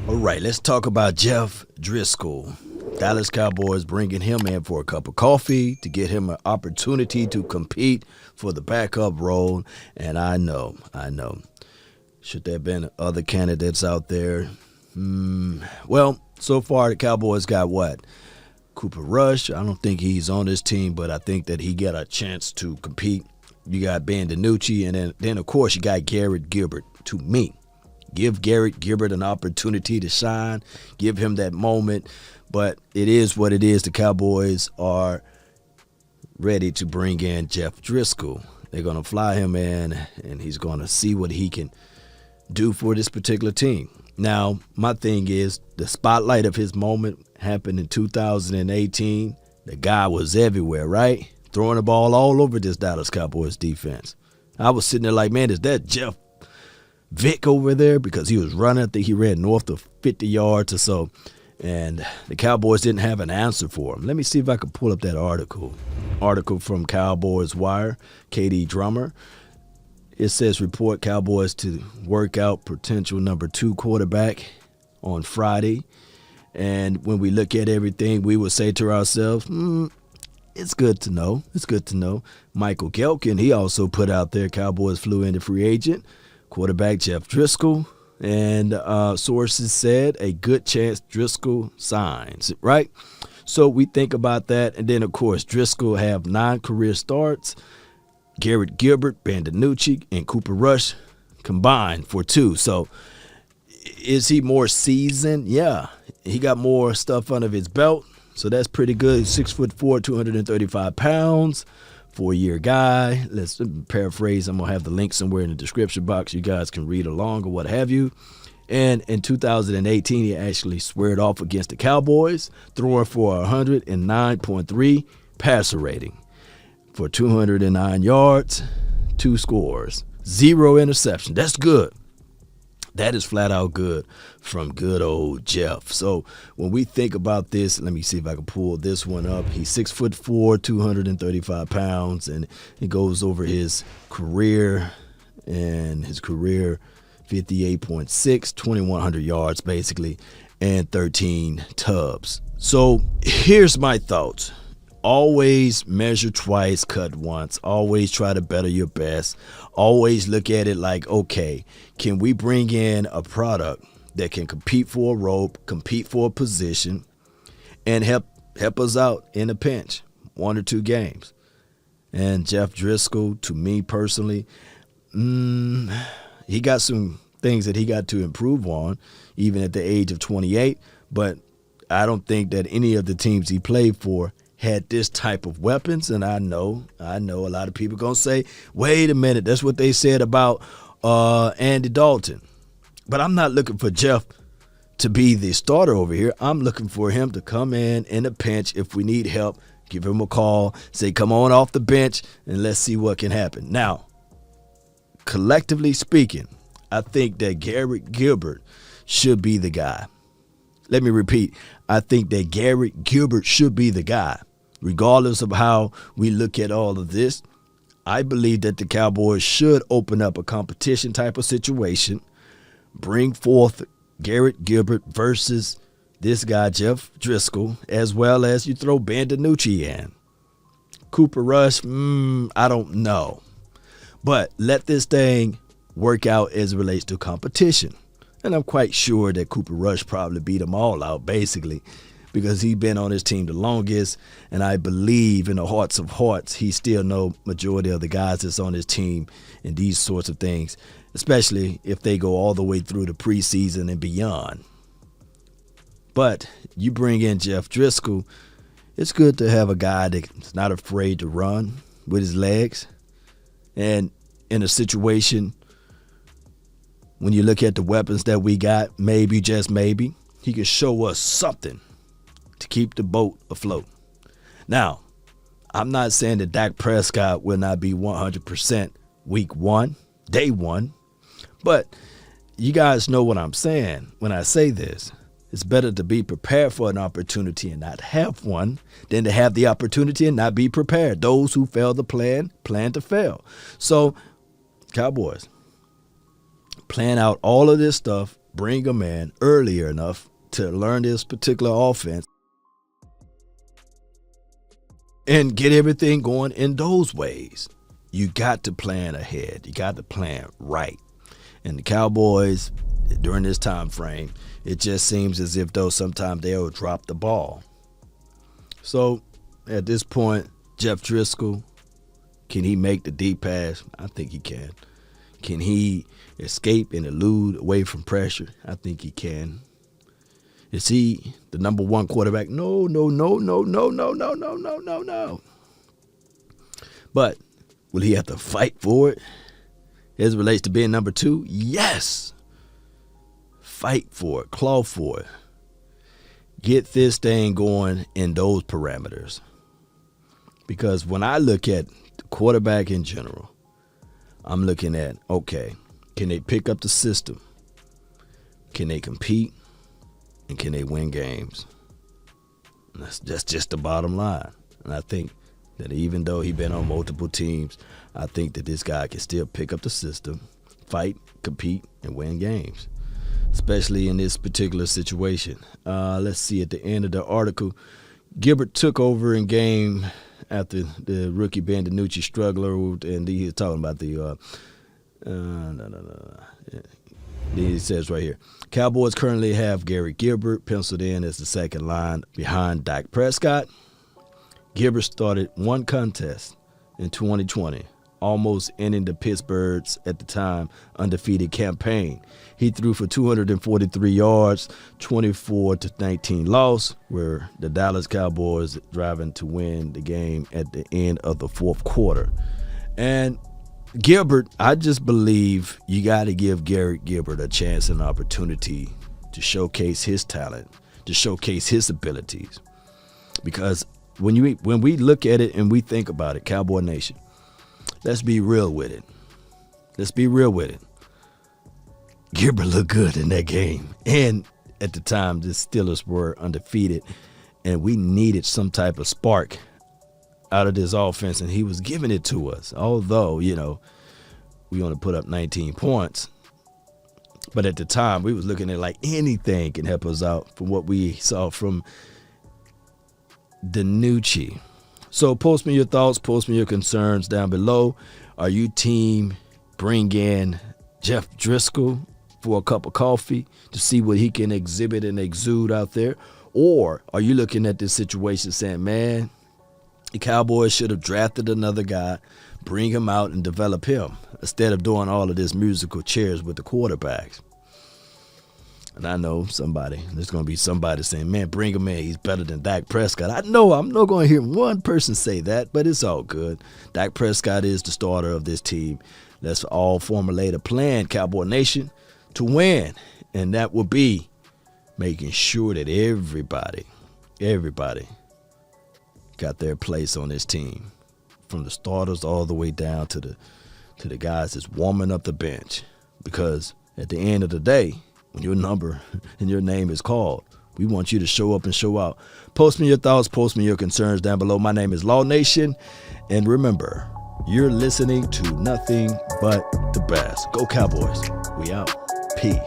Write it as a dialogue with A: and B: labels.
A: All right, let's talk about Jeff Driskel. Dallas Cowboys bringing him in for a cup of coffee to get him an opportunity to compete for the backup role. And I know. Should there have been other candidates out there? Well, so far the Cowboys got what? Cooper Rush. I don't think he's on this team, but I think that he got a chance to compete. You got Ben DiNucci, and then of course, you got Garrett Gilbert. To me, give Garrett Gilbert an opportunity to shine. Give him that moment. But it is what it is. The Cowboys are ready to bring in Jeff Driskel. They're going to fly him in, and he's going to see what he can do for this particular team. Now, my thing is, the spotlight of his moment happened in 2018. The guy was everywhere, right? Throwing the ball all over this Dallas Cowboys defense. I was sitting there like, man, is that Jeff Vick over there? Because he was running. I think he ran north of 50 yards or so. And the Cowboys didn't have an answer for him. Let me see if I can pull up that article. Article from Cowboys Wire, KD Drummer. It says report Cowboys to work out potential number 2 quarterback on Friday. And when we look at everything, we would say to ourselves, it's good to know. It's good to know. Michael Gehlken, he also put out there, Cowboys flew in the free agent. Quarterback Jeff Driskel. And sources said a good chance Driskel signs, right? So we think about that. And then, of course, Driskel have 9 career starts. Garrett Gilbert, Ben DiNucci, and Cooper Rush combined for 2. So is he more seasoned? Yeah. He got more stuff under his belt. So that's pretty good. 6'4", 235 pounds. 4-year guy. Let's paraphrase. I'm going to have the link somewhere in the description box. You guys can read along or what have you. And in 2018, he actually squared off against the Cowboys, throwing for 109.3 passer rating for 209 yards, 2 scores, 0 interception. That's good. That is flat out good from good old Jeff. So when we think about this, let me see if I can pull this one up. He's 6'4", 235 pounds, and it goes over his career. And his career, 58.6, 2,100 yards basically, and 13 tubs. So here's my thoughts. Always measure twice, cut once. Always try to better your best. Always look at it like, okay, can we bring in a product that can compete for a role, compete for a position, and help us out in a pinch, 1 or 2 games? And Jeff Driskel, to me personally, he got some things that he got to improve on, even at the age of 28. But I don't think that any of the teams he played for had this type of weapons. And I know a lot of people going to say, wait a minute, that's what they said about Andy Dalton. But I'm not looking for Jeff to be the starter over here. I'm looking for him to come in a pinch. If we need help, give him a call, say, come on off the bench, and let's see what can happen. Now, collectively speaking, I think that Garrett Gilbert should be the guy. Let me repeat. I think that Garrett Gilbert should be the guy. Regardless of how we look at all of this, I believe that the Cowboys should open up a competition type of situation, bring forth Garrett Gilbert versus this guy, Jeff Driskel, as well as you throw Ben DiNucci in. Cooper Rush, I don't know. But let this thing work out as it relates to competition. And I'm quite sure that Cooper Rush probably beat them all out, basically, because he's been on his team the longest. And I believe in the hearts of hearts, he still knows majority of the guys that's on his team and these sorts of things, especially if they go all the way through the preseason and beyond. But you bring in Jeff Driskel, it's good to have a guy that's not afraid to run with his legs. And in a situation, when you look at the weapons that we got, maybe, just maybe, he can show us something to keep the boat afloat. Now, I'm not saying that Dak Prescott will not be 100% week 1, day 1, but you guys know what I'm saying when I say this. It's better to be prepared for an opportunity and not have one than to have the opportunity and not be prepared. Those who fail to plan to fail. So, Cowboys, plan out all of this stuff. bring him in earlier enough to learn this particular offense and get everything going in those ways. You got to plan ahead. You got to plan right. And the Cowboys, during this time frame, it just seems as if though sometimes they'll drop the ball. So at this point, Jeff Driskel, can he make the deep pass? I think he can. Can he escape and elude away from pressure? I think he can. Is he the number one quarterback? No. But will he have to fight for it as it relates to being number two? Yes. Fight for it. Claw for it. Get this thing going in those parameters. Because when I look at the quarterback in general, I'm looking at, okay, can they pick up the system? Can they compete? And can they win games? And that's just the bottom line. And I think that even though he's been on multiple teams, I think that this guy can still pick up the system, fight, compete, and win games, especially in this particular situation. Let's see, at the end of the article, Gilbert took over in game after the rookie Ben DiNucci struggled, and he was talking about the he says right here, Cowboys currently have Gary Gilbert penciled in as the second line behind Dak Prescott. Gilbert started one contest in 2020, almost ending the Pittsburgh's, at the time, undefeated campaign. He threw for 243 yards, 24-19 loss, where the Dallas Cowboys driving to win the game at the end of the fourth quarter. And Gilbert, I just believe you got to give Gary Gilbert a chance and opportunity to showcase his talent, to showcase his abilities. Because when we look at it and we think about it, Cowboy Nation, let's be real with it. Let's be real with it. Gilbert looked good in that game. And at the time, the Steelers were undefeated, and we needed some type of spark out of this offense, and he was giving it to us. Although, we only put up 19 points. But at the time, we was looking at like anything can help us out from what we saw from DiNucci. So post me your thoughts, post me your concerns down below. Are you team bring in Jeff Driskel for a cup of coffee to see what he can exhibit and exude out there? Or are you looking at this situation saying, man, the Cowboys should have drafted another guy, bring him out and develop him instead of doing all of this musical chairs with the quarterbacks? And I know there's going to be somebody saying, man, bring him in. He's better than Dak Prescott. I know I'm not going to hear one person say that, but it's all good. Dak Prescott is the starter of this team. Let's all formulate a plan, Cowboy Nation, to win. And that will be making sure that everybody got their place on this team, from the starters all the way down to the guys that's warming up the bench. Because at the end of the day, when your number and your name is called, we want you to show up and show out. Post me your thoughts, post me your concerns down below. My name is Law Nation, and remember, you're listening to nothing but the best. Go Cowboys. We out. Peace.